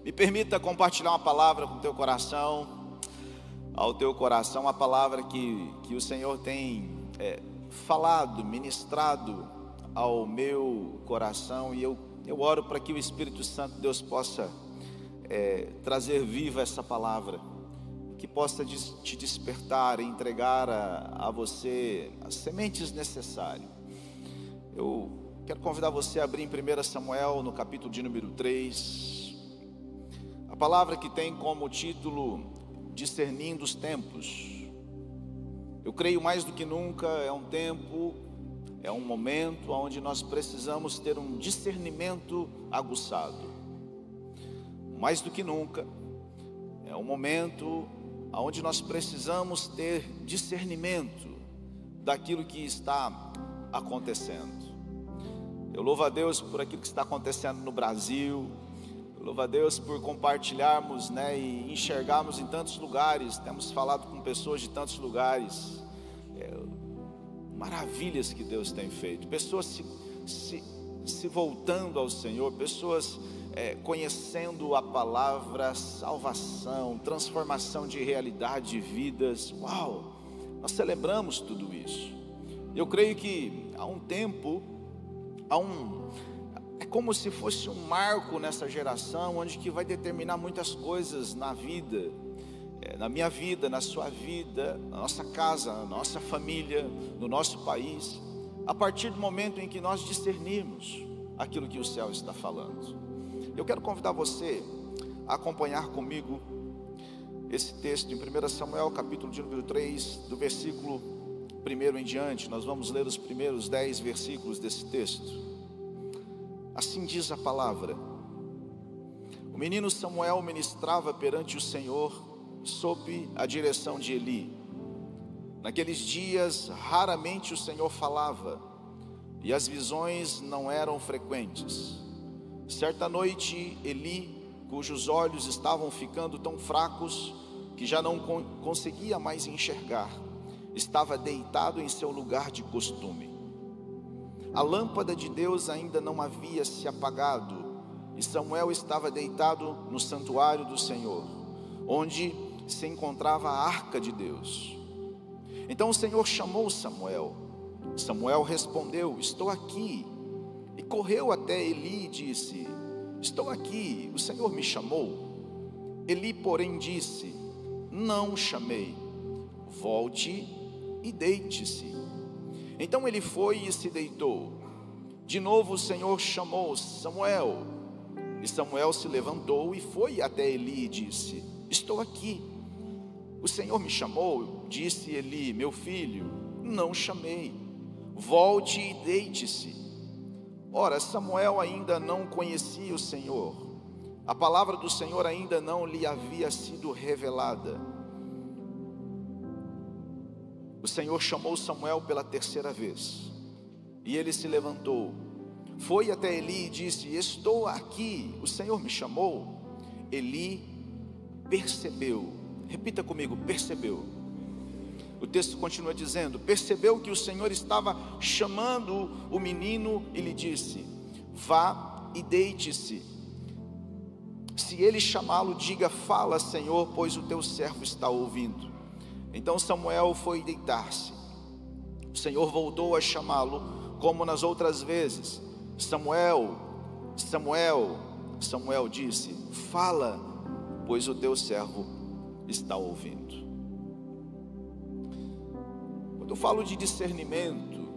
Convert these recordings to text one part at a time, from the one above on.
Me permita compartilhar uma palavra com o teu coração, ao teu coração, uma palavra que o Senhor tem falado, ministrado ao meu coração, e eu oro para que o Espírito Santo de Deus possa trazer viva essa palavra, que possa te despertar e entregar a você as sementes necessárias. Eu quero convidar você a abrir em 1 Samuel, no capítulo de número 3, a palavra que tem como título Discernindo os Tempos. Eu creio mais do que nunca, é um tempo, é um momento onde nós precisamos ter um discernimento aguçado. Mais do que nunca, é um momento onde nós precisamos ter discernimento daquilo que está acontecendo. Eu louvo a Deus por aquilo que está acontecendo no Brasil. Eu louvo a Deus por compartilharmos, e enxergarmos em tantos lugares. Temos falado com pessoas de tantos lugares. Maravilhas que Deus tem feito. Pessoas se voltando ao Senhor. Pessoas conhecendo a palavra, salvação, transformação de realidade, de vidas. Uau! Nós celebramos tudo isso. Eu creio que há um tempo, é como se fosse um marco nessa geração, onde que vai determinar muitas coisas na vida, na minha vida, na sua vida, na nossa casa, na nossa família, no nosso país, a partir do momento em que nós discernirmos aquilo que o céu está falando. Eu quero convidar você a acompanhar comigo esse texto em 1 Samuel, capítulo de número 3, do versículo 1 em diante. Nós vamos ler os primeiros 10 versículos desse texto. Assim diz a palavra: o menino Samuel ministrava perante o Senhor sob a direção de Eli. Naqueles dias raramente o Senhor falava, e as visões não eram frequentes. Certa noite Eli, cujos olhos estavam ficando tão fracos que já não conseguia mais enxergar, estava deitado em seu lugar de costume. A lâmpada de Deus ainda não havia se apagado, e Samuel estava deitado no santuário do Senhor, onde se encontrava a arca de Deus. Então o Senhor chamou Samuel. Samuel respondeu: estou aqui. E correu até Eli e disse: estou aqui, o Senhor me chamou. Eli, porém, disse: não chamei, volte e deite-se. Então ele foi e se deitou. De novo o Senhor chamou: Samuel. E Samuel se levantou e foi até Eli e disse: estou aqui, o Senhor me chamou. Disse Eli: meu filho, não chamei, volte e deite-se. Ora, Samuel ainda não conhecia o Senhor, a palavra do Senhor ainda não lhe havia sido revelada. O Senhor chamou Samuel pela terceira vez, e ele se levantou, foi até Eli e disse: estou aqui, o Senhor me chamou. Eli percebeu, repita comigo, percebeu. O texto continua dizendo: percebeu que o Senhor estava chamando o menino e lhe disse: vá e deite-se. Se ele chamá-lo, diga: fala, Senhor, pois o teu servo está ouvindo. Então Samuel foi deitar-se. O Senhor voltou a chamá-lo, como nas outras vezes: Samuel, Samuel. Samuel disse: fala, pois o teu servo está ouvindo. Quando eu falo de discernimento,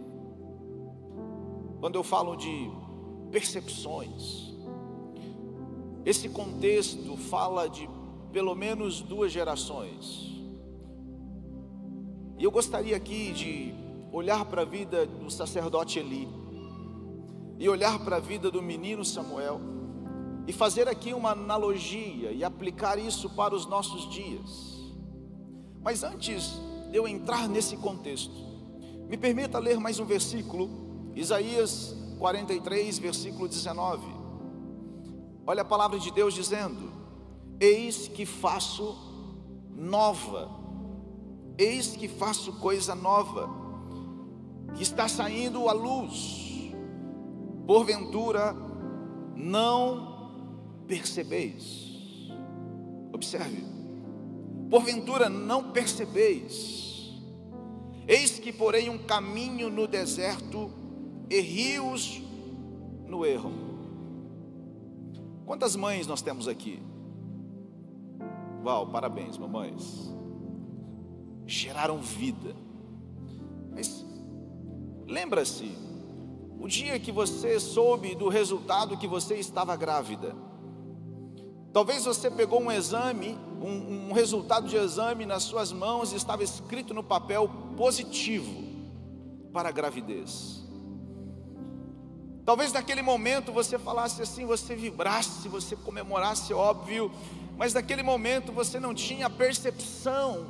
quando eu falo de percepções, esse contexto fala de pelo menos 2 gerações. E eu gostaria aqui de olhar para a vida do sacerdote Eli, e olhar para a vida do menino Samuel, e fazer aqui uma analogia e aplicar isso para os nossos dias. Mas antes de eu entrar nesse contexto, me permita ler mais um versículo, Isaías 43, versículo 19. Olha a palavra de Deus dizendo: eis que faço nova, eis que faço coisa nova, que está saindo à luz, porventura não percebeis. Observe: porventura não percebeis? Eis que porém um caminho no deserto e rios no ermo. Quantas mães nós temos aqui? Uau, parabéns, mamães. Geraram vida. Mas lembra-se, o dia que você soube do resultado que você estava grávida. Talvez você pegou um exame, um resultado de exame nas suas mãos e estava escrito no papel positivo para a gravidez. Talvez naquele momento você falasse assim, você vibrasse, você comemorasse, óbvio, mas naquele momento você não tinha a percepção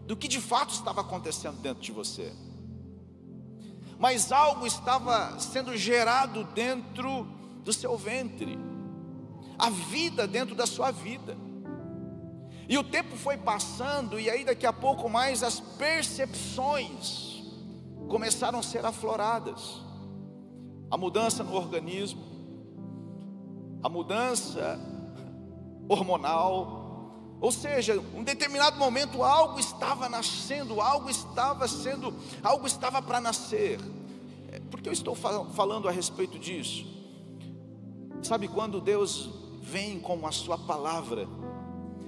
do que de fato estava acontecendo dentro de você. Mas algo estava sendo gerado dentro do seu ventre, a vida dentro da sua vida. E o tempo foi passando, e aí daqui a pouco mais as percepções começaram a ser afloradas. A mudança no organismo, a mudança hormonal, ou seja, em um determinado momento algo estava nascendo, algo estava para nascer. Por que eu estou falando a respeito disso? Sabe quando Deus vem com a sua palavra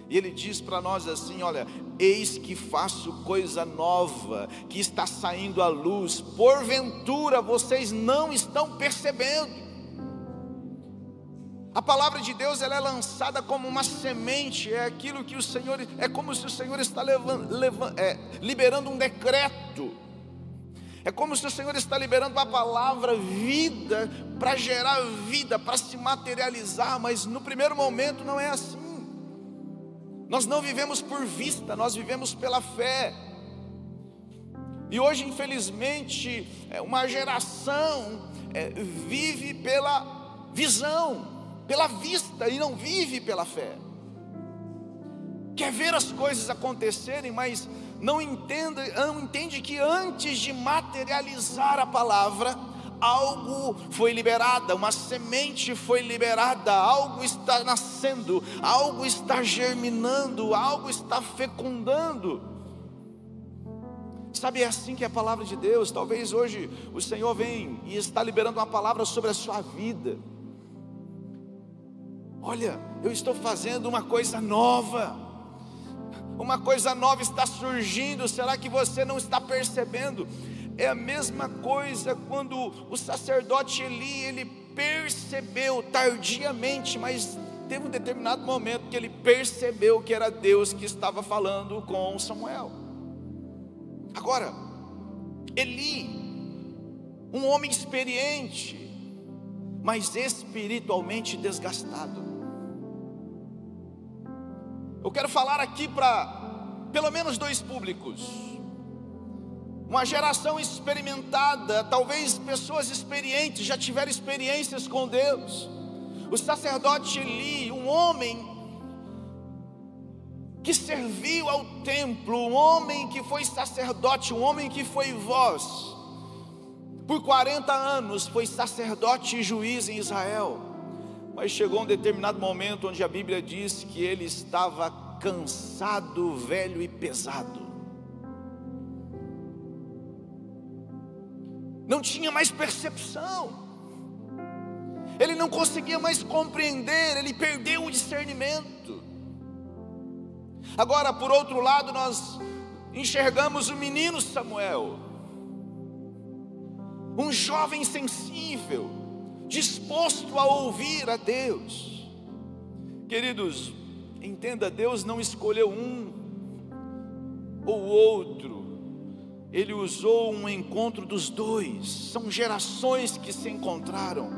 e Ele diz para nós assim: olha, eis que faço coisa nova, que está saindo à luz, porventura vocês não estão percebendo. A palavra de Deus, ela é lançada como uma semente, é aquilo que o Senhor, é como se o Senhor está liberando um decreto, é como se o Senhor está liberando a palavra vida, para gerar vida, para se materializar, mas no primeiro momento não é assim. Nós não vivemos por vista, nós vivemos pela fé. E hoje, infelizmente, uma geração vive pela visão, pela vista, e não vive pela fé. Quer ver as coisas acontecerem, mas não entende que antes de materializar a palavra, algo foi liberado, uma semente foi liberada, algo está nascendo, algo está germinando, algo está fecundando. Sabe, é assim que é a palavra de Deus. Talvez hoje o Senhor vem e está liberando uma palavra sobre a sua vida. Olha, eu estou fazendo uma coisa nova. Uma coisa nova está surgindo. Será que você não está percebendo? É a mesma coisa quando o sacerdote Eli, ele percebeu tardiamente, mas teve um determinado momento que ele percebeu que era Deus que estava falando com Samuel. Agora, Eli, um homem experiente, mas espiritualmente desgastado. Eu quero falar aqui para pelo menos dois públicos. Uma geração experimentada, talvez pessoas experientes, já tiveram experiências com Deus. O sacerdote Eli, um homem que serviu ao templo, um homem que foi sacerdote, um homem que foi voz. Por 40 anos foi sacerdote e juiz em Israel. Mas chegou um determinado momento onde a Bíblia diz que ele estava cansado, velho e pesado. Não tinha mais percepção, ele não conseguia mais compreender, ele perdeu o discernimento. Agora, por outro lado, nós enxergamos o menino Samuel, um jovem sensível, disposto a ouvir a Deus. Queridos, entenda, Deus não escolheu um ou outro, Ele usou um encontro dos dois. São gerações que se encontraram.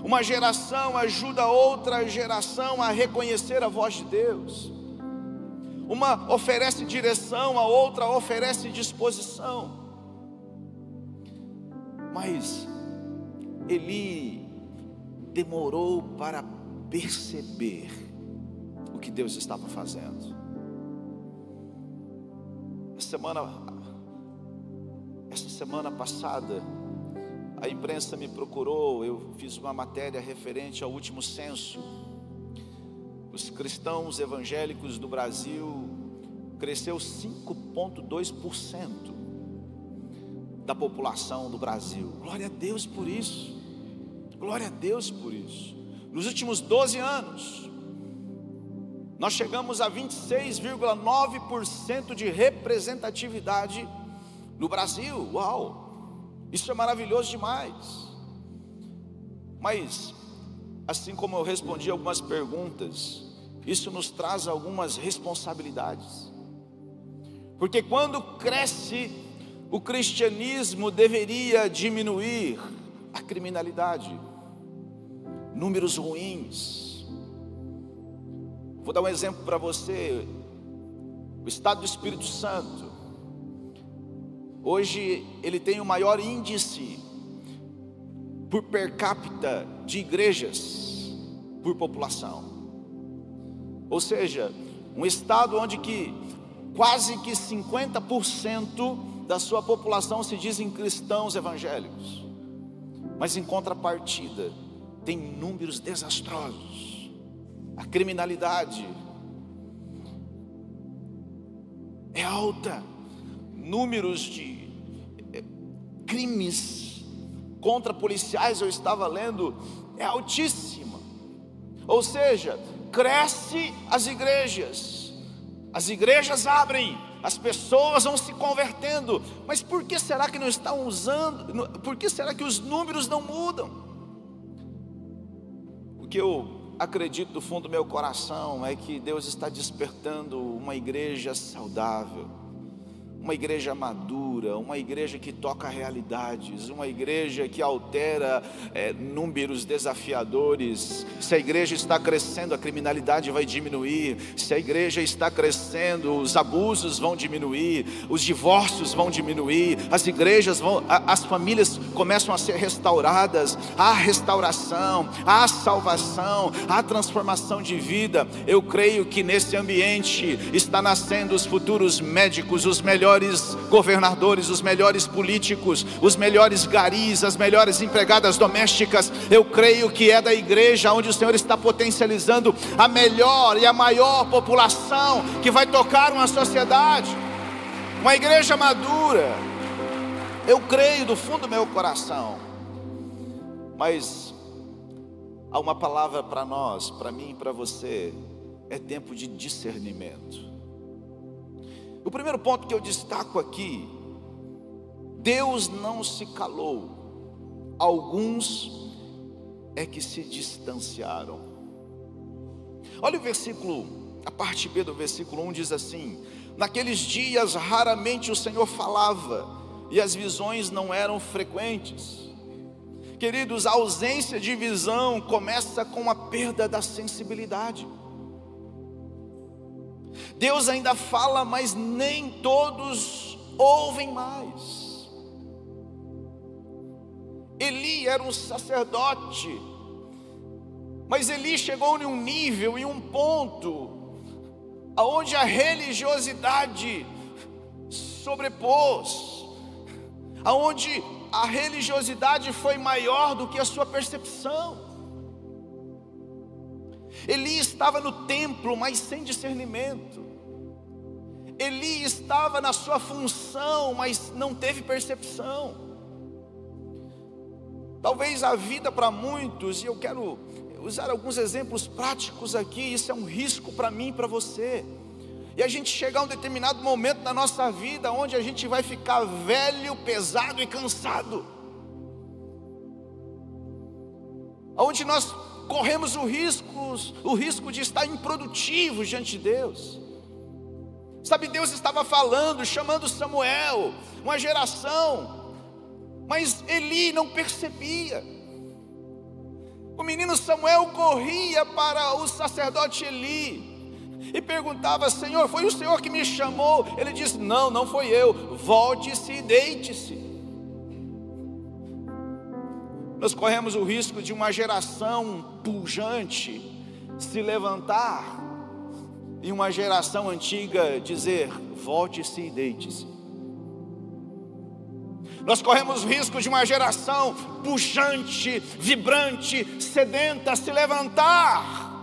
Uma geração ajuda a outra geração a reconhecer a voz de Deus. Uma oferece direção, a outra oferece disposição. Mas Eli demorou para perceber o que Deus estava fazendo. Essa semana passada, a imprensa me procurou, eu fiz uma matéria referente ao último censo. os cristãos evangélicos do Brasil cresceu 5,2% da população do Brasil. Glória a Deus por isso. Glória a Deus por isso. Nos últimos 12 anos, nós chegamos a 26,9% de representatividade no Brasil. Uau! Isso é maravilhoso demais. Mas, assim como eu respondi algumas perguntas, isso nos traz algumas responsabilidades. Porque quando cresce o cristianismo, deveria diminuir a criminalidade, números ruins. Vou dar um exemplo para você. O estado do Espírito Santo, hoje ele tem o maior índice por per capita de igrejas por população. Ou seja, um estado onde que quase que 50% da sua população se dizem cristãos evangélicos, mas em contrapartida tem números desastrosos. A criminalidade é alta, números de crimes contra policiais, eu estava lendo, é altíssima. Ou seja, cresce as igrejas abrem, as pessoas vão se convertendo, mas por que será que não estão usando? Por que será que os números não mudam? O que eu acredito do fundo do meu coração é que Deus está despertando uma igreja saudável, uma igreja madura, uma igreja que toca realidades, uma igreja que altera números desafiadores. Se a igreja está crescendo, a criminalidade vai diminuir. Se a igreja está crescendo, os abusos vão diminuir, os divórcios vão diminuir, as famílias começam a ser restauradas. Há restauração, há salvação, há transformação de vida. Eu creio que nesse ambiente está nascendo os futuros médicos, os melhores governadores, os melhores políticos, os melhores garis, as melhores empregadas domésticas. Eu creio que é da igreja onde o Senhor está potencializando a melhor e a maior população que vai tocar uma sociedade, uma igreja madura. Eu creio do fundo do meu coração. Mas há uma palavra para nós, para mim e para você: é tempo de discernimento. O primeiro ponto que eu destaco aqui: Deus não se calou, alguns é que se distanciaram. Olha o versículo, a parte B do versículo 1 diz assim: naqueles dias raramente o Senhor falava, e as visões não eram frequentes. Queridos, a ausência de visão começa com a perda da sensibilidade. Deus ainda fala, mas nem todos ouvem mais. Eli era um sacerdote, mas Eli chegou em um nível, em um ponto, aonde a religiosidade sobrepôs, aonde a religiosidade foi maior do que a sua percepção. Eli estava no templo, mas sem discernimento. Eli estava na sua função, mas não teve percepção. Talvez a vida para muitos, e eu quero usar alguns exemplos práticos aqui, isso é um risco para mim e para você. E a gente chegar a um determinado momento da nossa vida onde a gente vai ficar velho, pesado e cansado, onde nós corremos o risco de estar improdutivos diante de Deus. Sabe, Deus estava falando, chamando Samuel, uma geração, mas Eli não percebia. O menino Samuel corria para o sacerdote Eli e perguntava: Senhor, foi o Senhor que me chamou? Ele disse: não, não foi eu, volte-se e deite-se. Nós corremos o risco de uma geração pujante se levantar e uma geração antiga dizer: volte-se e deite-se. Nós corremos o risco de uma geração pujante, vibrante, sedenta se levantar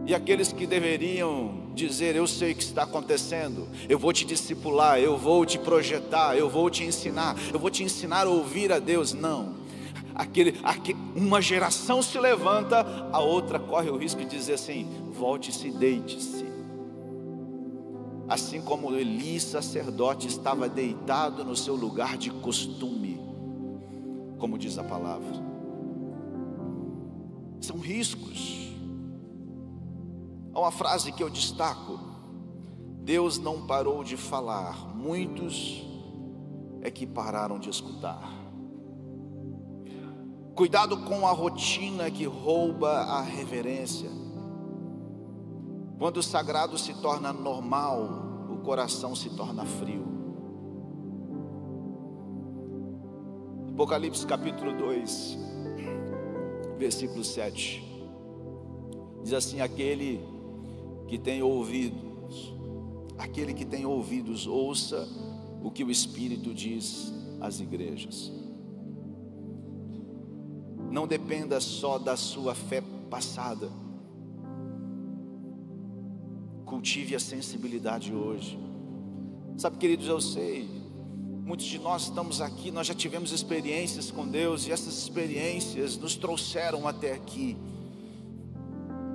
E aqueles que deveriam dizer: eu sei o que está acontecendo, eu vou te discipular, eu vou te projetar, eu vou te ensinar, eu vou te ensinar a ouvir a Deus. Não, uma geração se levanta, a outra corre o risco de dizer assim: volte-se, deite-se. Assim como Eli, sacerdote, estava deitado no seu lugar de costume, como diz a palavra. São riscos. Há uma frase que eu destaco: Deus não parou de falar, muitos é que pararam de escutar. Cuidado com a rotina que rouba a reverência. Quando o sagrado se torna normal, o coração se torna frio. Apocalipse capítulo 2, versículo 7, diz assim: aquele que tem ouvidos, ouça o que o Espírito diz às igrejas. Não dependa só da sua fé passada, cultive a sensibilidade hoje. Sabe, queridos, eu sei, muitos de nós estamos aqui, nós já tivemos experiências com Deus, e essas experiências nos trouxeram até aqui.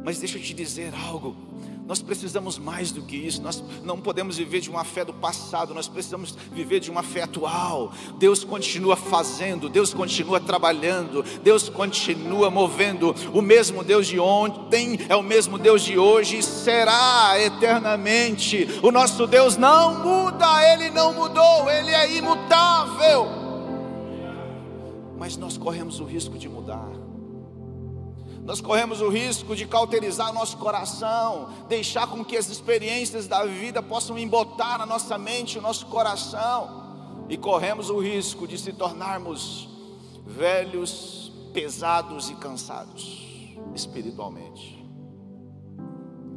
Mas deixa eu te dizer algo: nós precisamos mais do que isso. Nós não podemos viver de uma fé do passado, nós precisamos viver de uma fé atual. Deus continua fazendo, Deus continua trabalhando, Deus continua movendo. O mesmo Deus de ontem é o mesmo Deus de hoje e será eternamente. O nosso Deus não muda, Ele não mudou, Ele é imutável. Mas nós corremos o risco de mudar. Nós corremos o risco de cauterizar nosso coração, deixar com que as experiências da vida possam embotar na nossa mente, o nosso coração, e corremos o risco de se tornarmos velhos, pesados e cansados espiritualmente.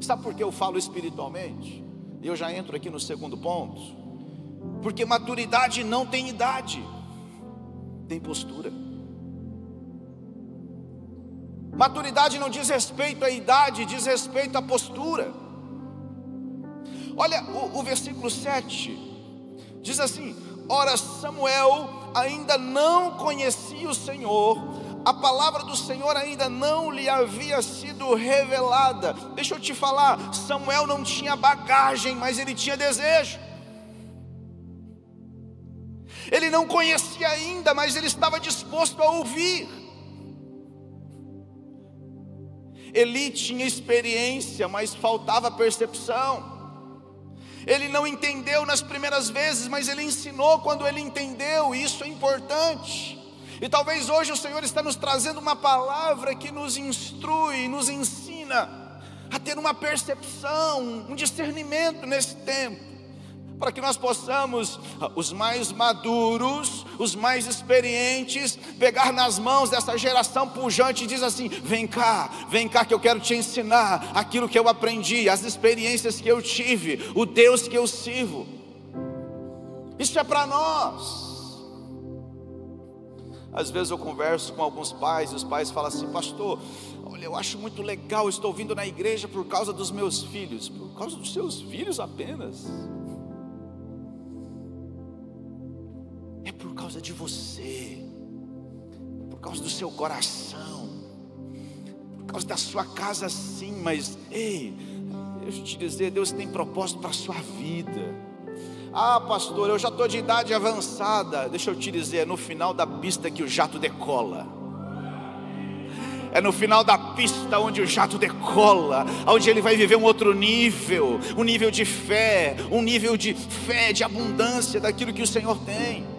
Sabe por que eu falo espiritualmente? E eu já entro aqui no segundo ponto. Porque maturidade não tem idade, tem postura. Maturidade não diz respeito à idade, diz respeito à postura. Olha o versículo 7, diz assim: ora, Samuel ainda não conhecia o Senhor, a palavra do Senhor ainda não lhe havia sido revelada. Deixa eu te falar, Samuel não tinha bagagem, mas ele tinha desejo. Ele não conhecia ainda, mas ele estava disposto a ouvir. Eli tinha experiência, mas faltava percepção. Ele não entendeu nas primeiras vezes, mas ele ensinou quando ele entendeu, e isso é importante. E talvez hoje o Senhor está nos trazendo uma palavra que nos instrui, nos ensina a ter uma percepção, um discernimento nesse tempo, para que nós possamos, os mais maduros, os mais experientes, pegar nas mãos dessa geração pujante e dizer assim: vem cá que eu quero te ensinar aquilo que eu aprendi, as experiências que eu tive, o Deus que eu sirvo. Isso é para nós. Às vezes eu converso com alguns pais, e os pais falam assim: pastor, olha, eu acho muito legal, eu estou vindo na igreja por causa dos meus filhos. Por causa dos seus filhos apenas? É por causa de você, por causa do seu coração, por causa da sua casa, sim. Mas ei, deixa eu te dizer, Deus tem propósito para a sua vida. Ah, pastor, eu já estou de idade avançada. Deixa eu te dizer, é no final da pista que o jato decola. É no final da pista onde o jato decola, onde ele vai viver um outro nível, um nível de fé, de abundância daquilo que o Senhor tem.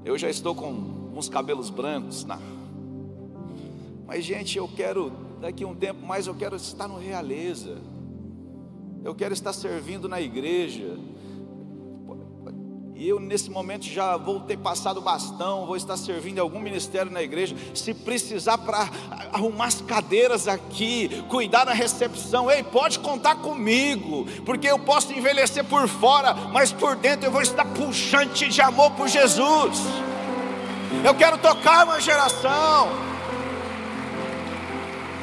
Eu já estou com uns cabelos brancos, mas gente, eu quero, daqui a um tempo mais, eu quero estar no Realeza, eu quero estar servindo na igreja, e eu nesse momento já vou ter passado o bastão, vou estar servindo em algum ministério na igreja, se precisar para arrumar as cadeiras aqui, cuidar da recepção, ei, pode contar comigo, porque eu posso envelhecer por fora, mas por dentro eu vou estar pujante de amor por Jesus. Eu quero tocar uma geração.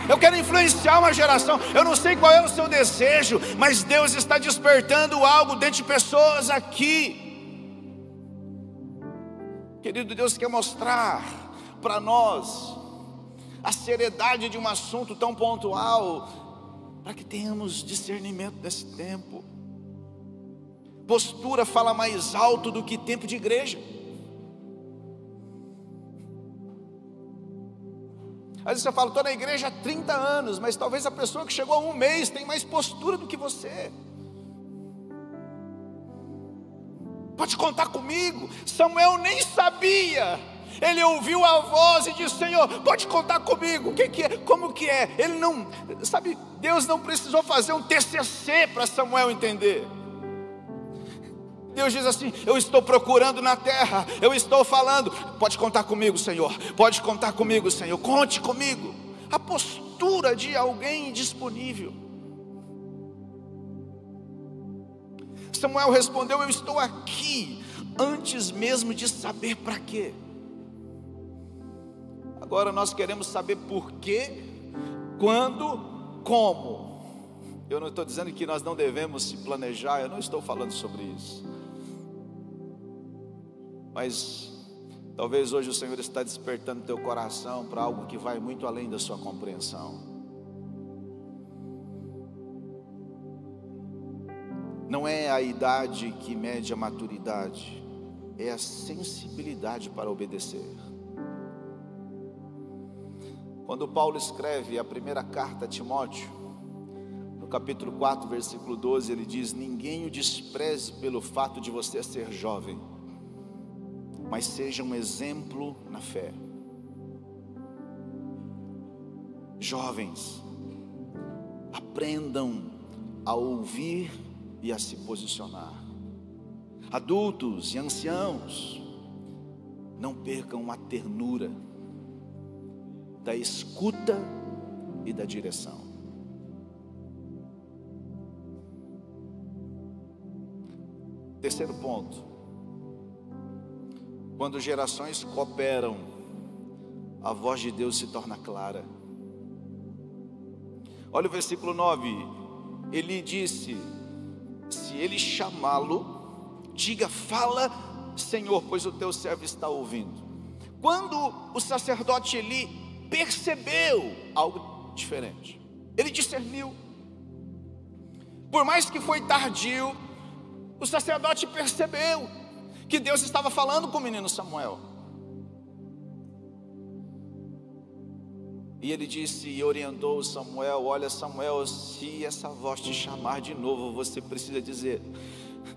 Eu quero influenciar uma geração. Eu não sei qual é o seu desejo, mas Deus está despertando algo dentro de pessoas aqui. Querido, Deus quer mostrar para nós a seriedade de um assunto tão pontual, para que tenhamos discernimento desse tempo. Postura fala mais alto do que tempo de igreja. Às vezes você fala, estou na igreja há 30 anos, mas talvez a pessoa que chegou há um mês tem mais postura do que você. Pode contar comigo. Samuel nem sabia. Ele ouviu a voz e disse, Senhor, pode contar comigo. O que é? Como que é? Ele não, sabe, Deus não precisou fazer um TCC para Samuel entender. Deus diz assim, eu estou procurando na terra, eu estou falando, pode contar comigo, Senhor, pode contar comigo, Senhor, conte comigo. A postura de alguém disponível. Samuel respondeu, eu estou aqui, antes mesmo de saber para quê. Agora nós queremos saber por quê, quando, como. Eu não estou dizendo que nós não devemos se planejar, eu não estou falando sobre isso. Mas talvez hoje o Senhor está despertando teu coração para algo que vai muito além da sua compreensão. Não é a idade que mede a maturidade, é a sensibilidade para obedecer. Quando Paulo escreve a primeira carta a Timóteo, no capítulo 4, versículo 12, ele diz, ninguém o despreze pelo fato de você ser jovem, mas seja um exemplo na fé. Jovens, aprendam a ouvir e a se posicionar. Adultos e anciãos, não percam a ternura da escuta e da direção. Terceiro ponto, quando gerações cooperam, a voz de Deus se torna clara. Olha o versículo 9, ele disse, se ele chamá-lo, diga, fala, Senhor, pois o teu servo está ouvindo. Quando o sacerdote Eli percebeu algo diferente, ele discerniu, por mais que foi tardio, o sacerdote percebeu que Deus estava falando com o menino Samuel. E ele disse e orientou Samuel, olha Samuel, se essa voz te chamar de novo, você precisa dizer,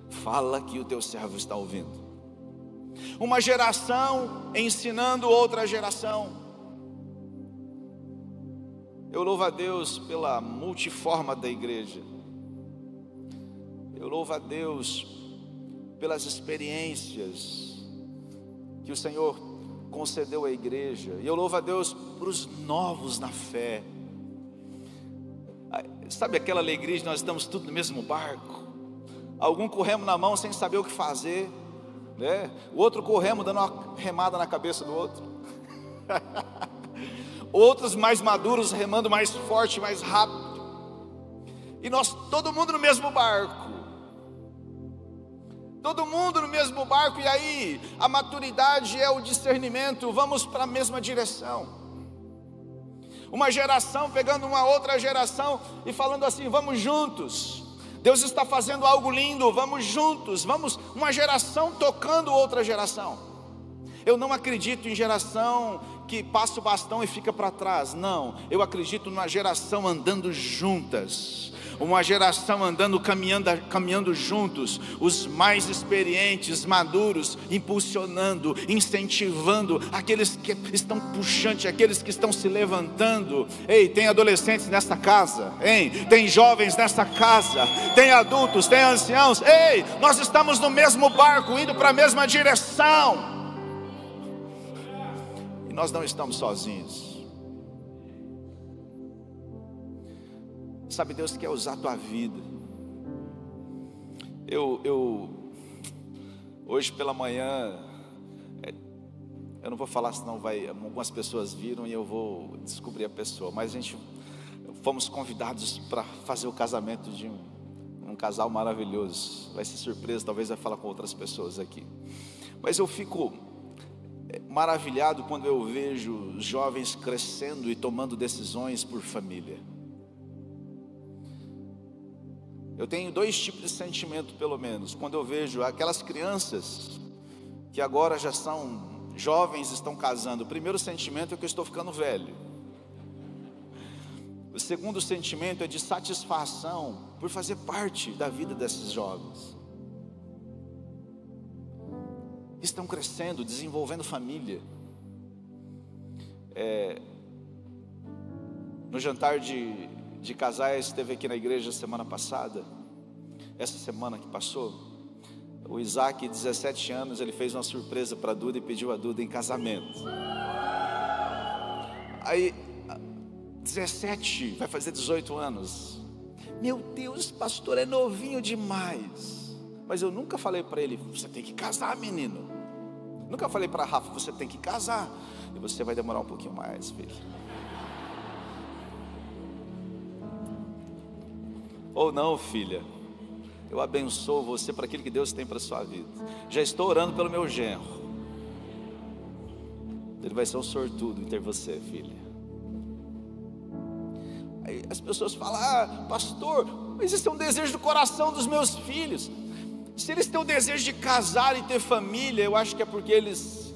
fala que o teu servo está ouvindo. Uma geração ensinando outra geração. Eu louvo a Deus pela multiforma da igreja. Eu louvo a Deus pelas experiências que o Senhor concedeu à igreja. E eu louvo a Deus por os novos na fé. Sabe aquela alegria de nós estamos tudo no mesmo barco? Algum corremos na mão sem saber o que fazer, né? O outro corremos dando uma remada na cabeça do outro. Outros mais maduros remando mais forte, mais rápido. E nós, todo mundo no mesmo barco. Todo mundo no mesmo barco, e aí a maturidade é o discernimento, vamos para a mesma direção. Uma geração pegando uma outra geração e falando assim, vamos juntos. Deus está fazendo algo lindo, vamos juntos, vamos, uma geração tocando outra geração. Eu não acredito em geração que passa o bastão e fica para trás, não. Eu acredito numa geração andando juntas. Uma geração andando, caminhando juntos, os mais experientes, maduros, impulsionando, incentivando, aqueles que estão puxando, aqueles que estão se levantando. Ei, tem adolescentes nesta casa, hein? Tem jovens nesta casa, tem adultos, tem anciãos. Ei, nós estamos no mesmo barco, indo para a mesma direção. E nós não estamos sozinhos. Sabe, Deus quer usar a tua vida. Hoje pela manhã, Eu não vou falar, senão algumas pessoas viram e eu vou descobrir a pessoa. Mas fomos convidados para fazer o casamento de um casal maravilhoso. Vai ser surpresa, talvez vai falar com outras pessoas aqui. Mas eu fico maravilhado quando eu vejo jovens crescendo e tomando decisões por família. Eu tenho dois tipos de sentimento, pelo menos, quando eu vejo aquelas crianças que agora já são jovens, estão casando. O primeiro sentimento é que eu estou ficando velho. O segundo sentimento é de satisfação por fazer parte da vida desses jovens. Estão crescendo, desenvolvendo família. No jantar de casais, esteve aqui na igreja semana passada, essa semana que passou, o Isaac, 17 anos, ele fez uma surpresa para a Duda e pediu a Duda em casamento. Aí, 17, vai fazer 18 anos. Meu Deus, pastor, é novinho demais. Mas eu nunca falei para ele, você tem que casar, menino. Nunca falei para Rafa, você tem que casar. E você vai demorar um pouquinho mais, filho. Ou não, filha, eu abençoo você para aquilo que Deus tem para a sua vida. Já estou orando pelo meu genro. Ele vai ser um sortudo em ter você, filha. Aí as pessoas falam, pastor, mas esse é um desejo do coração dos meus filhos. Se eles têm o desejo de casar e ter família, eu acho que é porque eles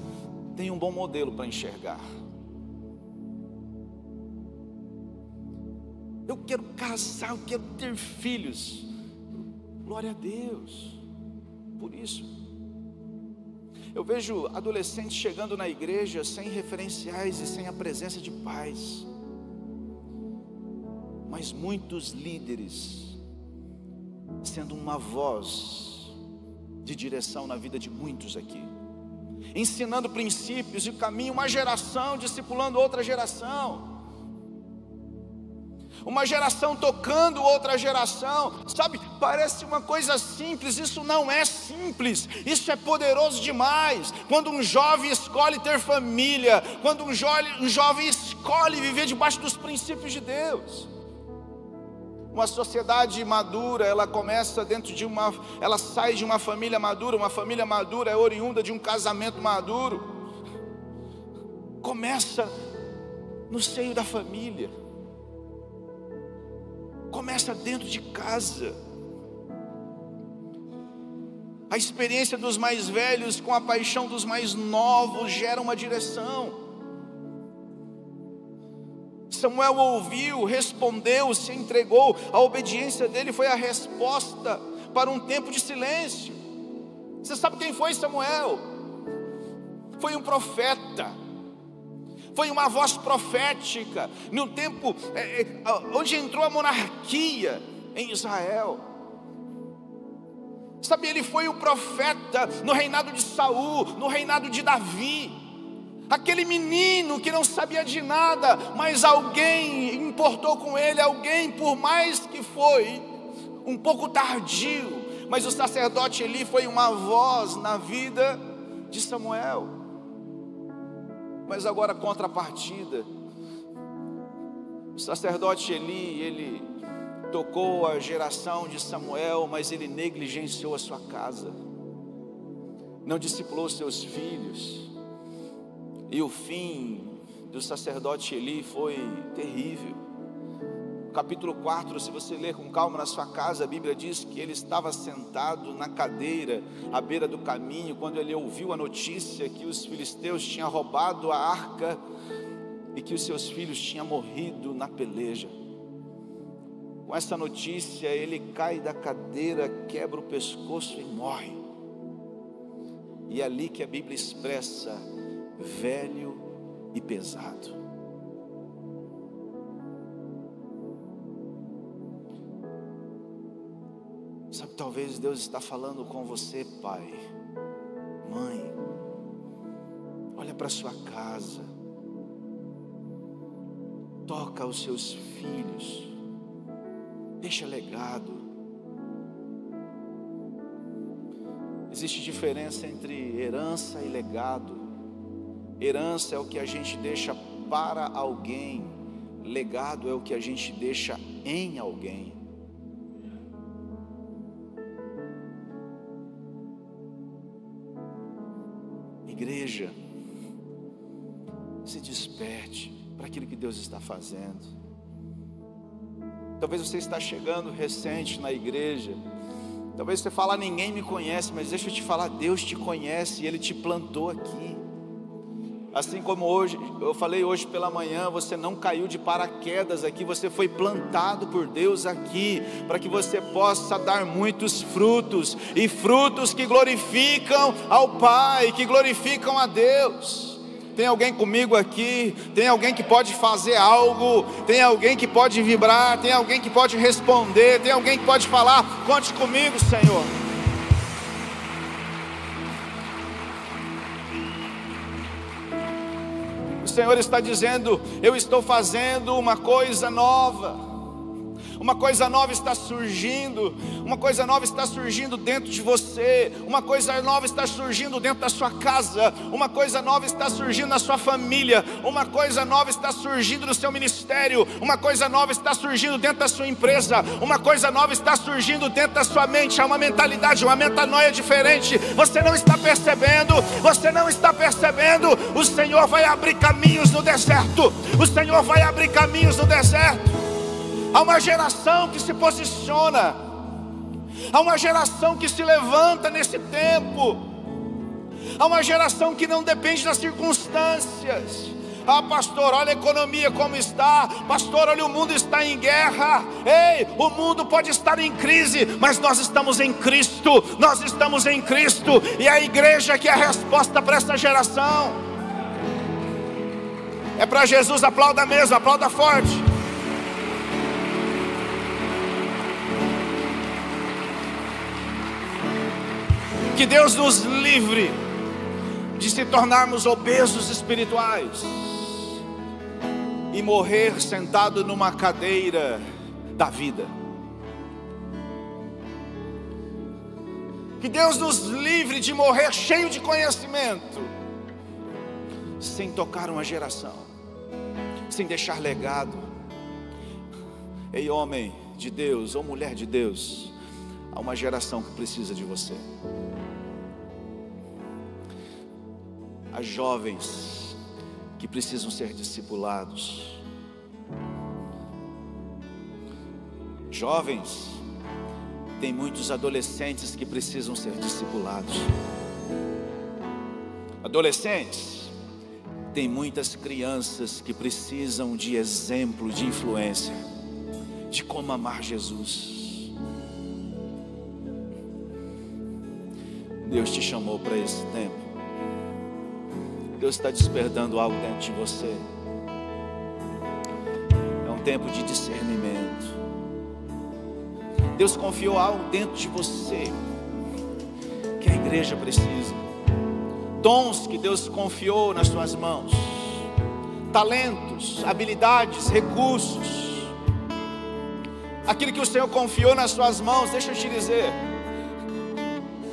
têm um bom modelo para enxergar. Eu quero casar, eu quero ter filhos. Glória a Deus por isso. Eu vejo adolescentes chegando na igreja sem referenciais e sem a presença de pais. Mas muitos líderes sendo uma voz de direção na vida de muitos aqui, ensinando princípios e caminho, uma geração discipulando outra geração. Uma geração tocando outra geração, sabe, parece uma coisa simples, isso não é simples, isso é poderoso demais. Quando um jovem escolhe ter família, quando um jovem escolhe viver debaixo dos princípios de Deus. Uma sociedade madura, ela começa ela sai de uma família madura é oriunda de um casamento maduro, começa no seio da família. Começa dentro de casa. A experiência dos mais velhos com a paixão dos mais novos gera uma direção. Samuel ouviu, respondeu, se entregou. A obediência dele foi a resposta para um tempo de silêncio. Você sabe quem foi Samuel? Foi um profeta. Foi uma voz profética, no tempo onde entrou a monarquia em Israel. Sabe, ele foi o profeta no reinado de Saul, no reinado de Davi. Aquele menino que não sabia de nada, mas alguém importou com ele, alguém, por mais que foi um pouco tardio, mas o sacerdote Eli foi uma voz na vida de Samuel. Mas agora a contrapartida, o sacerdote Eli, ele tocou a geração de Samuel, mas ele negligenciou a sua casa, não discipulou seus filhos, e o fim do sacerdote Eli foi terrível. Capítulo 4, se você ler com calma na sua casa, a Bíblia diz que ele estava sentado na cadeira à beira do caminho, quando ele ouviu a notícia que os filisteus tinham roubado a arca e que os seus filhos tinham morrido na peleja. Com essa notícia ele cai da cadeira, quebra o pescoço e morre. E é ali que a Bíblia expressa velho e pesado. Sabe, talvez Deus está falando com você, pai, mãe. Olha para sua casa, toca os seus filhos, deixa legado. Existe diferença entre herança e legado. Herança é o que a gente deixa para alguém, legado é o que a gente deixa em alguém. Igreja, se desperte para aquilo que Deus está fazendo. Talvez você está chegando recente na igreja. Talvez você fale, ninguém me conhece, mas deixa eu te falar, Deus te conhece e Ele te plantou aqui. Assim como hoje, eu falei hoje pela manhã, você não caiu de paraquedas aqui, você foi plantado por Deus aqui, para que você possa dar muitos frutos, e frutos que glorificam ao Pai, que glorificam a Deus. Tem alguém comigo aqui? Tem alguém que pode fazer algo? Tem alguém que pode vibrar? Tem alguém que pode responder? Tem alguém que pode falar? Conte comigo, Senhor. O Senhor está dizendo, eu estou fazendo uma coisa nova. Uma coisa nova está surgindo, uma coisa nova está surgindo dentro de você, uma coisa nova está surgindo dentro da sua casa, uma coisa nova está surgindo na sua família, uma coisa nova está surgindo no seu ministério, uma coisa nova está surgindo dentro da sua empresa, uma coisa nova está surgindo dentro da sua mente. Há uma mentalidade, uma metanoia diferente. Você não está percebendo, você não está percebendo. O Senhor vai abrir caminhos no deserto, o Senhor vai abrir caminhos no deserto. Há uma geração que se posiciona, há uma geração que se levanta nesse tempo, há uma geração que não depende das circunstâncias. Ah, pastor, olha a economia como está. Pastor, olha, o mundo está em guerra. Ei, o mundo pode estar em crise, mas nós estamos em Cristo. Nós estamos em Cristo. E a igreja que é a resposta para essa geração. É para Jesus, aplauda mesmo, aplauda forte. Que Deus nos livre de se tornarmos obesos espirituais e morrer sentado numa cadeira da vida. Que Deus nos livre de morrer cheio de conhecimento, sem tocar uma geração, sem deixar legado. Ei, homem de Deus ou mulher de Deus, há uma geração que precisa de você. Há jovens que precisam ser discipulados. Jovens, tem muitos adolescentes que precisam ser discipulados. Adolescentes, tem muitas crianças que precisam de exemplo, de influência, de como amar Jesus. Deus te chamou para esse tempo. Deus está despertando algo dentro de você. É um tempo de discernimento. Deus confiou algo dentro de você que a igreja precisa. Dons que Deus confiou nas suas mãos, talentos, habilidades, recursos. Aquilo que o Senhor confiou nas suas mãos, deixa eu te dizer,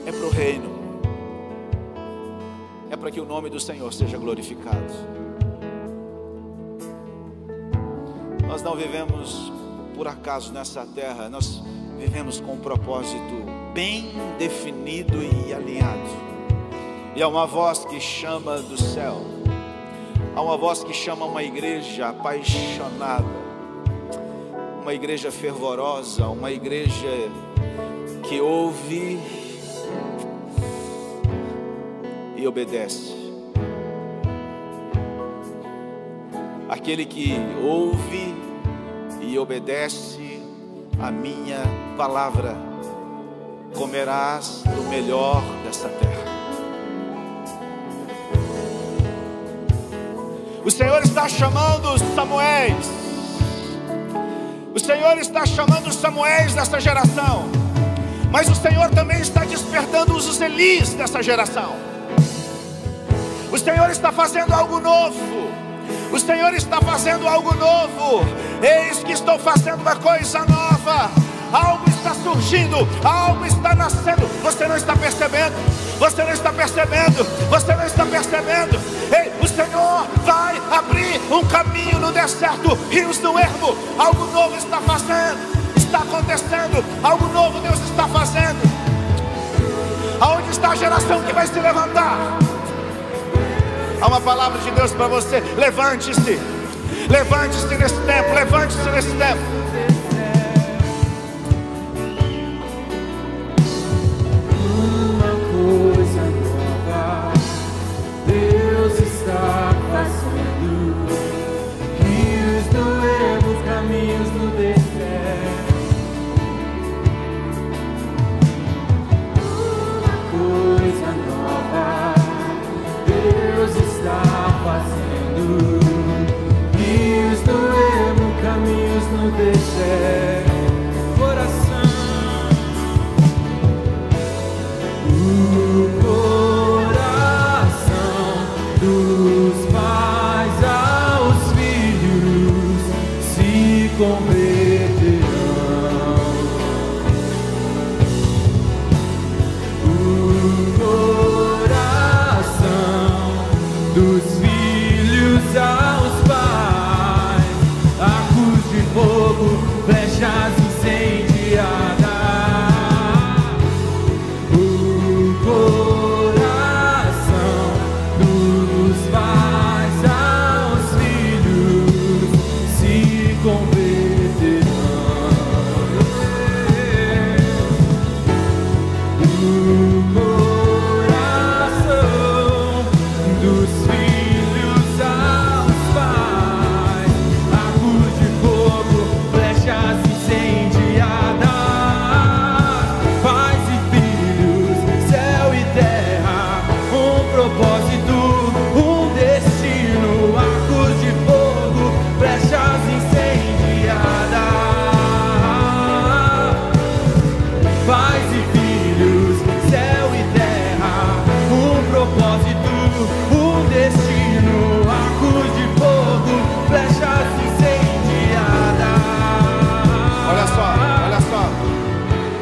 é para o reino. É para que o nome do Senhor seja glorificado. Nós não vivemos por acaso nessa terra. Nós vivemos com um propósito bem definido e alinhado. E há uma voz que chama do céu. Há uma voz que chama uma igreja apaixonada, uma igreja fervorosa, uma igreja que ouve e obedece. Aquele que ouve e obedece a minha palavra, comerás do melhor dessa terra. O Senhor está chamando Samuéis. O Senhor está chamando Samuéis dessa geração. Mas o Senhor também está despertando os Elis dessa geração. O Senhor está fazendo algo novo. O Senhor está fazendo algo novo. Eis que estou fazendo uma coisa nova. algo está surgindo, algo está nascendo. Você não está percebendo? Você não está percebendo? Você não está percebendo? Ei, o Senhor vai abrir um caminho no deserto, rios no ermo. Algo novo está fazendo, está acontecendo. Algo novo Deus está fazendo. Aonde está a geração que vai se levantar? Há uma palavra de Deus para você. Levante-se. Levante-se nesse tempo. Levante-se nesse tempo. Uma coisa nova Deus está fazendo. Rios no ermo, caminhos no deserto. Uma coisa nova Deus está fazendo. Rios no ermo, caminhos no deserto. O coração dos pais aos filhos se converterão. O coração dos filhos aos pais, arcos de fogo, flechas incendiadas.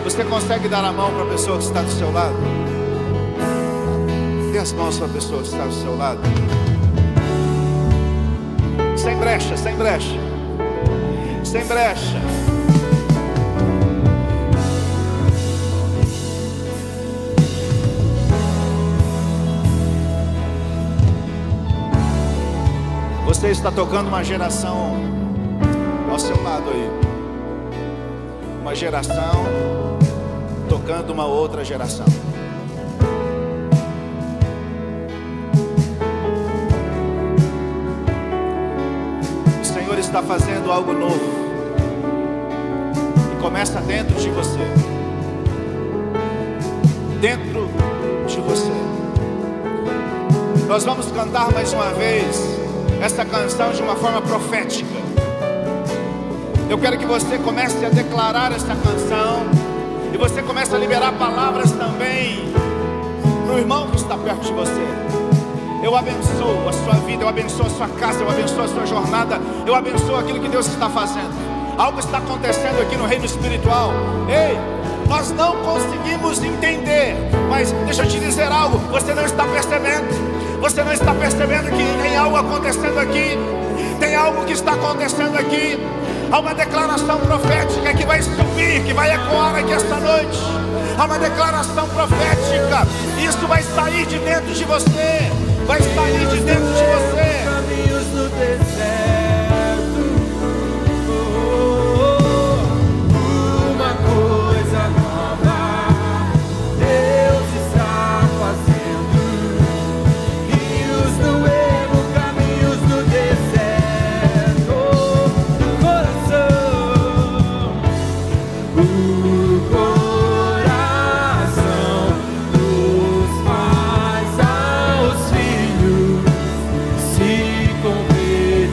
Você consegue dar a mão para a pessoa que está do seu lado? Dê as mãos para a pessoa que está do seu lado. Sem brecha, sem brecha. Sem brecha. Você está tocando uma geração ao seu lado aí. Uma geração tocando uma outra geração. O Senhor está fazendo algo novo e começa dentro de você. Dentro de você. Nós vamos cantar mais uma vez essa canção de uma forma profética. Eu quero que você comece a declarar essa canção e você comece a liberar palavras também para o irmão que está perto de você. Eu abençoo a sua vida, eu abençoo a sua casa, eu abençoo a sua jornada, eu abençoo aquilo que Deus está fazendo. Algo está acontecendo aqui no reino espiritual. Ei, nós não conseguimos entender, mas deixa eu te dizer algo, você não está percebendo. Você não está percebendo que tem algo acontecendo aqui? Tem algo que está acontecendo aqui. Há uma declaração profética que vai subir, que vai ecoar aqui esta noite. Há uma declaração profética. Isso vai sair de dentro de você. Vai sair de dentro de você. Caminhos no deserto. Uma coisa nova Deus está fazendo. Rios no ermo, caminhos no deserto. Do coração. O coração dos pais aos filhos se converterão.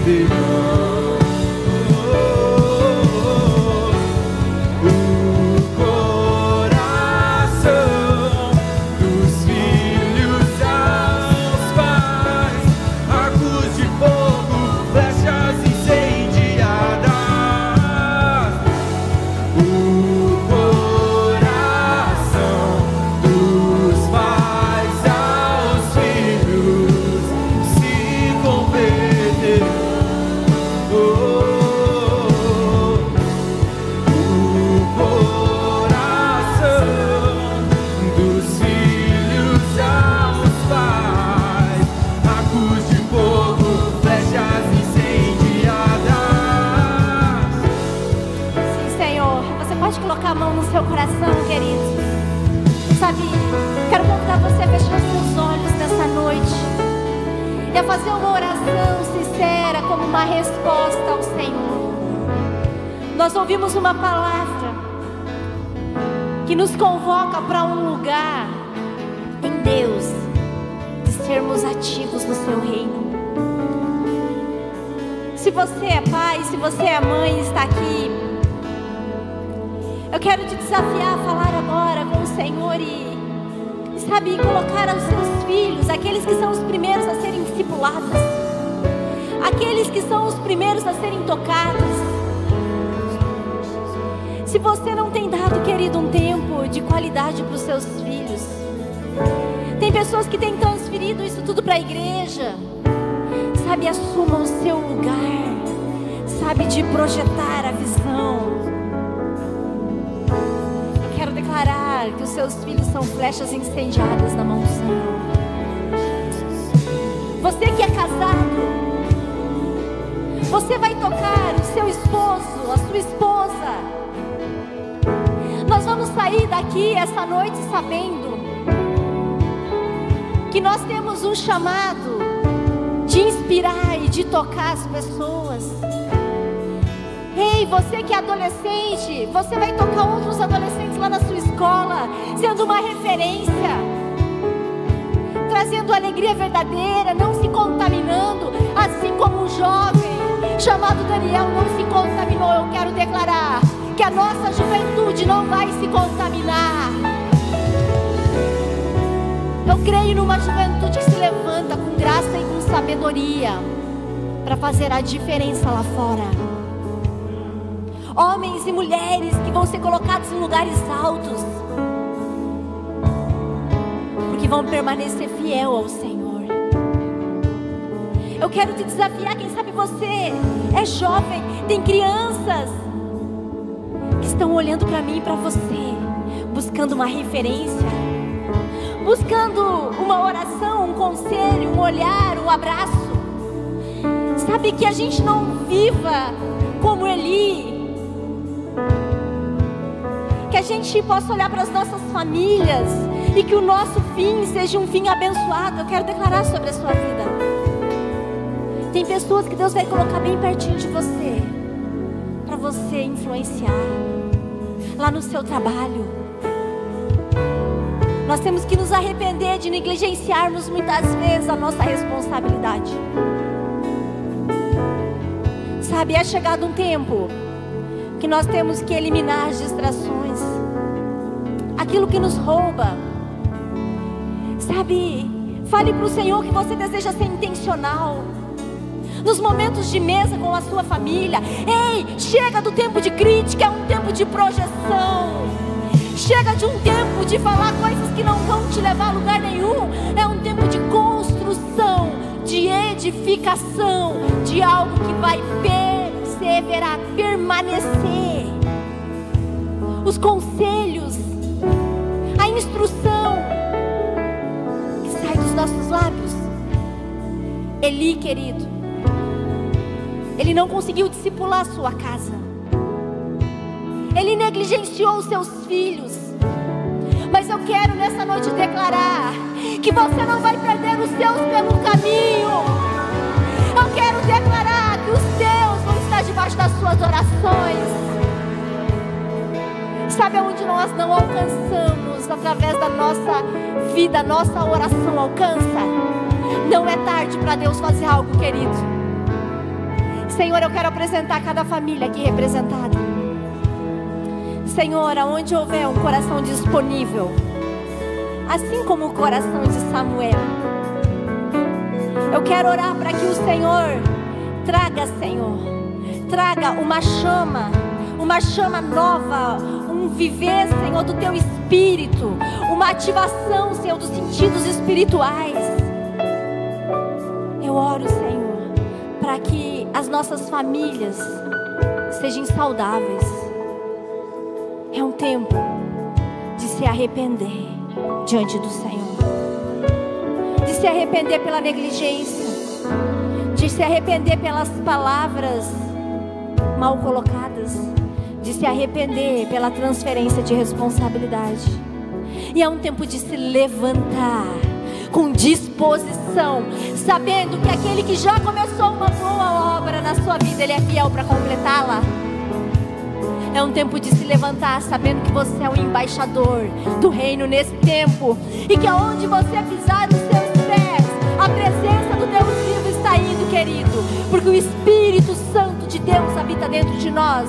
coração, querido. Sabe, quero convidar você a fechar seus olhos nessa noite e a fazer uma oração sincera como uma resposta ao Senhor. Nós ouvimos uma palavra que nos convoca para um lugar em Deus, de sermos ativos no seu reino. Se você é pai, se você é mãe e está aqui, eu quero te desafiar a falar agora com o Senhor e sabe, colocar aos seus filhos, aqueles que são os primeiros a serem discipulados, aqueles que são os primeiros a serem tocados. Se você não tem dado, querido, um tempo de qualidade para os seus filhos, tem pessoas que têm transferido isso tudo para a igreja. Sabe, assuma o seu lugar, sabe, de projetar a visão. Eu quero declarar que os seus filhos são flechas incendiadas na mão do Senhor. Você que é casado, você vai tocar o seu esposo, a sua esposa. Nós vamos sair daqui essa noite sabendo que nós temos um chamado de inspirar e de tocar as pessoas. Ei, você que é adolescente, você vai tocar outros adolescentes lá na sua escola, sendo uma referência, trazendo alegria verdadeira, não se contaminando, assim como um jovem chamado Daniel não se contaminou. Eu quero declarar que a nossa juventude não vai se contaminar. Eu creio numa juventude que se levanta com graça e com sabedoria para fazer a diferença lá fora. Homens e mulheres que vão ser colocados em lugares altos, porque vão permanecer fiel ao Senhor. Eu quero te desafiar, quem sabe você é jovem, tem crianças que estão olhando para mim e para você, buscando uma referência, buscando uma oração, um conselho, um olhar, um abraço. Sabe, que a gente não viva como Eli, que a gente possa olhar para as nossas famílias e que o nosso fim seja um fim abençoado. Eu quero declarar sobre a sua vida. Tem pessoas que Deus vai colocar bem pertinho de você, para você influenciar lá no seu trabalho. Nós temos que nos arrepender de negligenciarmos muitas vezes a nossa responsabilidade. Sabe, é chegado um tempo que nós temos que eliminar as distrações, aquilo que nos rouba. Sabe, fale para o Senhor que você deseja ser intencional nos momentos de mesa com a sua família. Ei, chega do tempo de crítica, é um tempo de projeção. Chega de um tempo de falar coisas que não vão te levar a lugar nenhum. É um tempo de construção, de edificação, de algo que vai perseverar, permanecer. Os conselhos, a instrução que sai dos nossos lábios. Eli, querido, ele não conseguiu discipular a sua casa. Ele negligenciou os seus filhos. Mas eu quero nessa noite declarar que você não vai perder os seus pelo caminho. Eu quero declarar que os seus vão estar debaixo das suas orações. Sabe aonde nós não alcançamos através da nossa vida, nossa oração alcança? Não é tarde para Deus fazer algo, querido. Senhor, eu quero apresentar cada família aqui representada. Senhor, aonde houver um coração disponível, assim como o coração de Samuel, eu quero orar para que o Senhor traga, Senhor, traga uma chama nova, um viver, Senhor, do Teu Espírito, uma ativação, Senhor, dos sentidos espirituais. Eu oro, Senhor, para que as nossas famílias sejam saudáveis. É um tempo de se arrepender diante do Senhor, de se arrepender pela negligência, de se arrepender pelas palavras mal colocadas, de se arrepender pela transferência de responsabilidade. E é um tempo de se levantar com disposição, sabendo que aquele que já começou uma boa obra na sua vida, Ele é fiel para completá-la. É um tempo de se levantar, sabendo que você é o embaixador do reino nesse tempo, e que aonde você pisar os seus pés, a presença do Deus vivo está indo, querido, porque o Espírito Santo de Deus habita dentro de nós.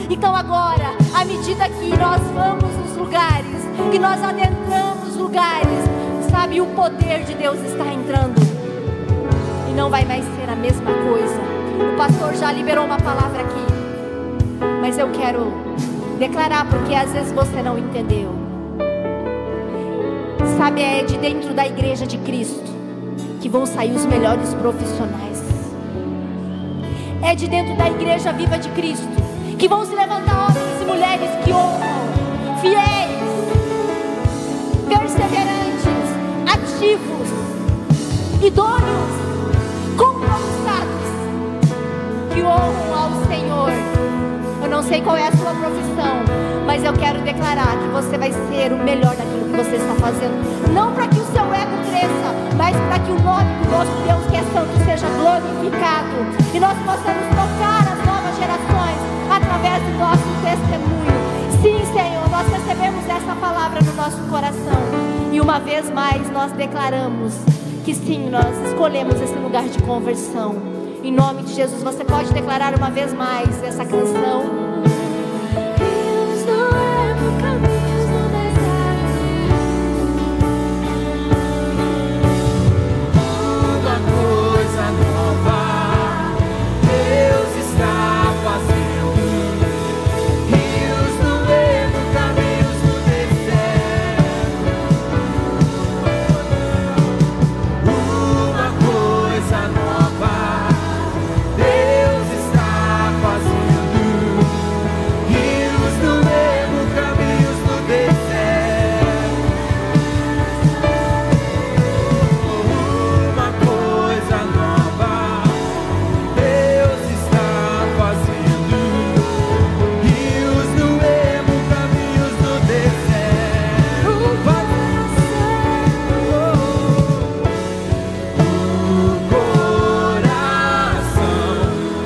Então agora, à medida que nós vamos nos lugares, que nós adentramos lugares, sabe, o poder de Deus está entrando, e não vai mais ser a mesma coisa. O pastor já liberou uma palavra aqui, mas eu quero declarar, porque às vezes você não entendeu. Sabe, é de dentro da igreja de Cristo que vão sair os melhores profissionais. É de dentro da igreja viva de Cristo que vão se levantar homens e mulheres que honram, fiéis, perseverantes, ativos, idôneos, compromissados, que honram ao Senhor. Eu não sei qual é a sua profissão, mas eu quero declarar que você vai ser o melhor daquilo que você está fazendo. Não para que o seu ego cresça, mas para que o nome do nosso Deus, que é santo, seja glorificado, e nós possamos tocar as novas gerações através do nosso testemunho. Sim, Senhor, nós recebemos essa palavra no nosso coração, e uma vez mais nós declaramos que sim, nós escolhemos esse lugar de conversão. Em nome de Jesus, você pode declarar uma vez mais essa canção. Uma coisa nova Deus está fazendo, rios no ermo, caminhos no deserto. Uma coisa nova Deus está fazendo, rios no ermo, caminhos no deserto. Uma coisa nova Deus está fazendo, rios no ermo, caminhos no deserto. O coração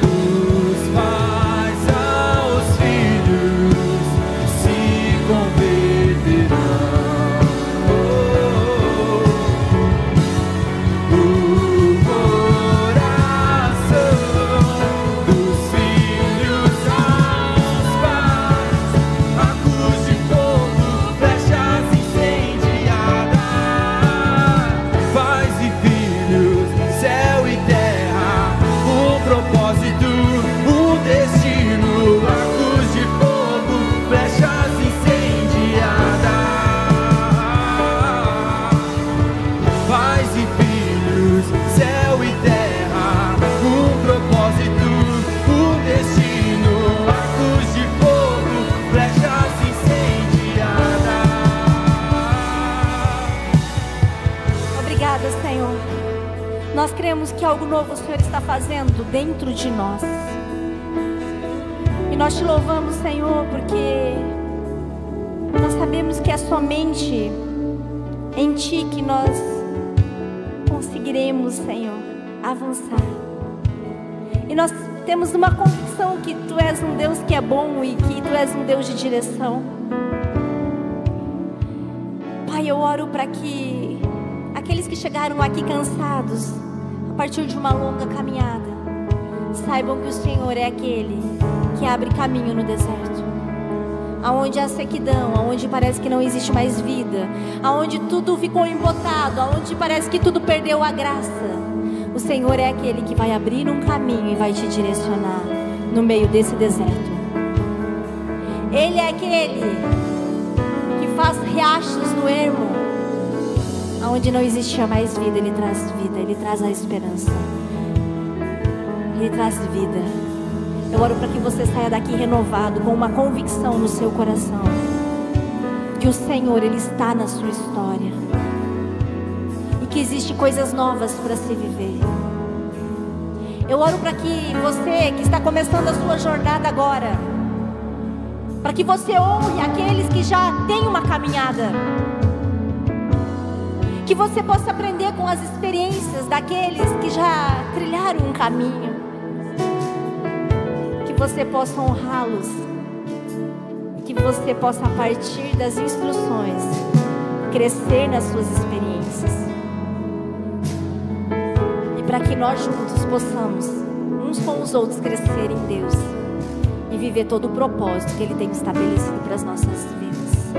dos pais aos filhos se converterão. O coração dos filhos aos pais, a cruz de fogo, flechas incendiadas, pais e filhos, céu e terra, um propósito, um destino, a cruz de fogo, flechas incendiadas, pais e filhos, céu e terra, um propósito, um destino, a cruz de fogo, flechas incendiadas. Obrigada, Senhor. Nós cremos que algo novo o Senhor está fazendo dentro de nós. E nós te louvamos, Senhor, porque nós sabemos que é somente em Ti que nós conseguiremos, Senhor, avançar. E nós temos uma convicção que Tu és um Deus que é bom e que Tu és um Deus de direção. Pai, eu oro para que aqueles que chegaram aqui cansados, a partir de uma longa caminhada, saibam que o Senhor é aquele que abre caminho no deserto. Aonde há sequidão, aonde parece que não existe mais vida, aonde tudo ficou embotado, aonde parece que tudo perdeu a graça, o Senhor é aquele que vai abrir um caminho e vai te direcionar no meio desse deserto. Ele é aquele que faz riachos no ermo, aonde não existia mais vida. Ele traz vida, Ele traz a esperança, Ele traz vida. Eu oro para que você saia daqui renovado, com uma convicção no seu coração, que o Senhor, Ele está na sua história, e que existem coisas novas para se viver. Eu oro para que você que está começando a sua jornada agora, para que você honre aqueles que já têm uma caminhada, que você possa aprender com as experiências daqueles que já trilharam um caminho, que você possa honrá-los, que você possa, a partir das instruções, crescer nas suas experiências, e para que nós juntos possamos, uns com os outros, crescer em Deus e viver todo o propósito que Ele tem estabelecido para as nossas vidas.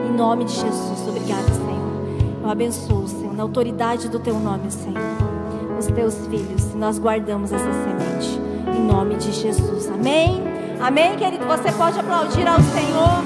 Em nome de Jesus, obrigada, Senhor. Eu abençoo, Senhor, na autoridade do Teu nome, Senhor, os Teus filhos. Nós guardamos essa semente em nome de Jesus. Amém? Amém, querido? Você pode aplaudir ao Senhor.